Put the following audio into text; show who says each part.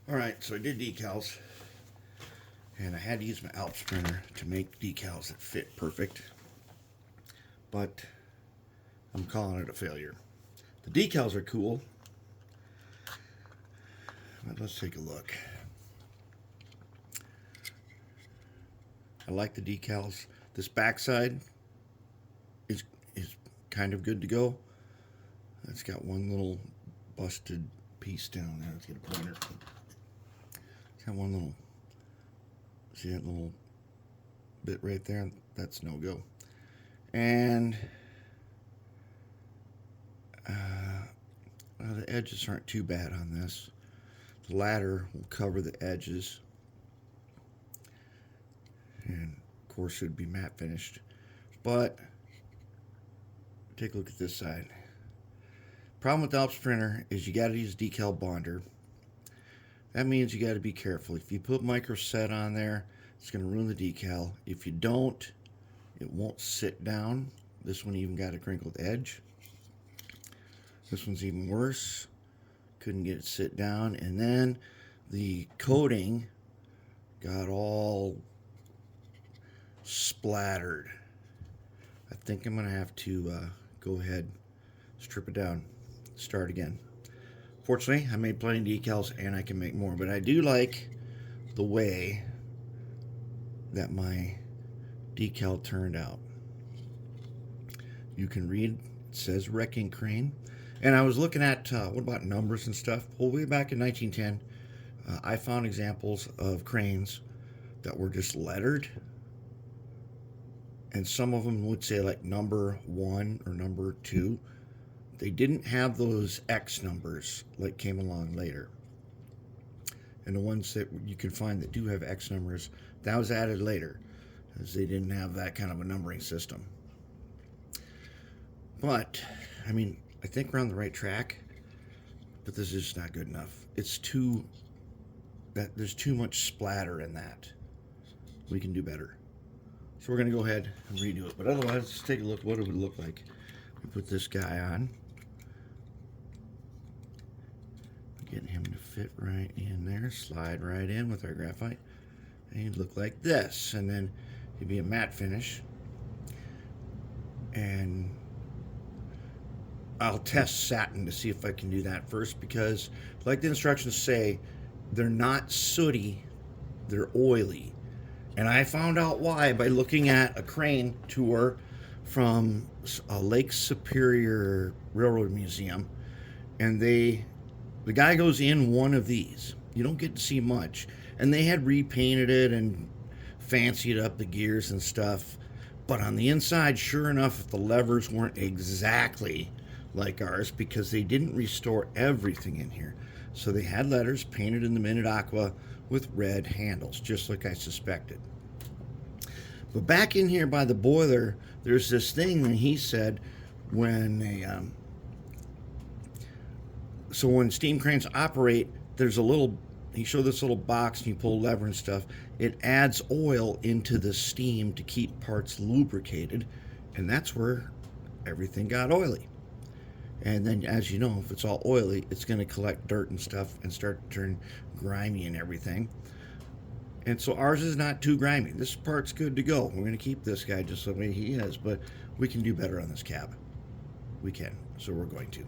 Speaker 1: Alright, so I did decals, and I had to use my Alps printer to make decals that fit perfect, but I'm calling it a failure. The decals are cool, but let's take a look. I like the decals. This backside is kind of good to go. It's got one little busted piece down there. Let's get a pointer. It's got one little, see that little bit right there? That's no go. And well, the edges aren't too bad on this. The ladder will cover the edges, and of course it would be matte finished. But take a look at this side. Problem with the Alps printer is you got to use decal bonder. That means you got to be careful. If you put microset on there, it's going to ruin the decal. If you don't, it won't sit down. This one even got a crinkled edge. This one's even worse. Couldn't get it to sit down. And then the coating got all splattered. I think I'm going to have to go ahead, strip it down, start again. Fortunately, I made plenty of decals and I can make more, but I do like the way that my decal turned out. You can read, it says Wrecking Crane. And I was looking at, what about numbers and stuff? Well, way back in 1910, I found examples of cranes that were just lettered. And some of them would say like number 1 or number 2. They didn't have those X numbers like came along later. And the ones that you can find that do have X numbers, that was added later, as they didn't have that kind of a numbering system. But, I mean, I think we're on the right track, but this is just not good enough. It's too, there's too much splatter in that. We can do better. So we're going to go ahead and redo it. But otherwise, let's take a look what it would look like. We put this guy on. Getting him to fit right in there. Slide right in with our graphite. And he'd look like this. And then he'd be a matte finish. And I'll test satin to see if I can do that first, because like the instructions say, they're not sooty, they're oily. And I found out why by looking at a crane tour from a Lake Superior Railroad Museum. And the guy goes in one of these. You don't get to see much. And they had repainted it and fancied up the gears and stuff. But on the inside, sure enough, the levers weren't exactly like ours, because they didn't restore everything in here. So they had letters painted in the Minute Aqua with red handles, just like I suspected. But back in here by the boiler, there's this thing that he said when they, so when steam cranes operate, there's a little, he showed this little box and you pull a lever and stuff. It adds oil into the steam to keep parts lubricated, and that's where everything got oily. And then, as you know, if it's all oily, it's going to collect dirt and stuff and start to turn grimy and everything. And so ours is not too grimy. This part's good to go. We're going to keep this guy just the way he is, but we can do better on this cab. We can, so we're going to.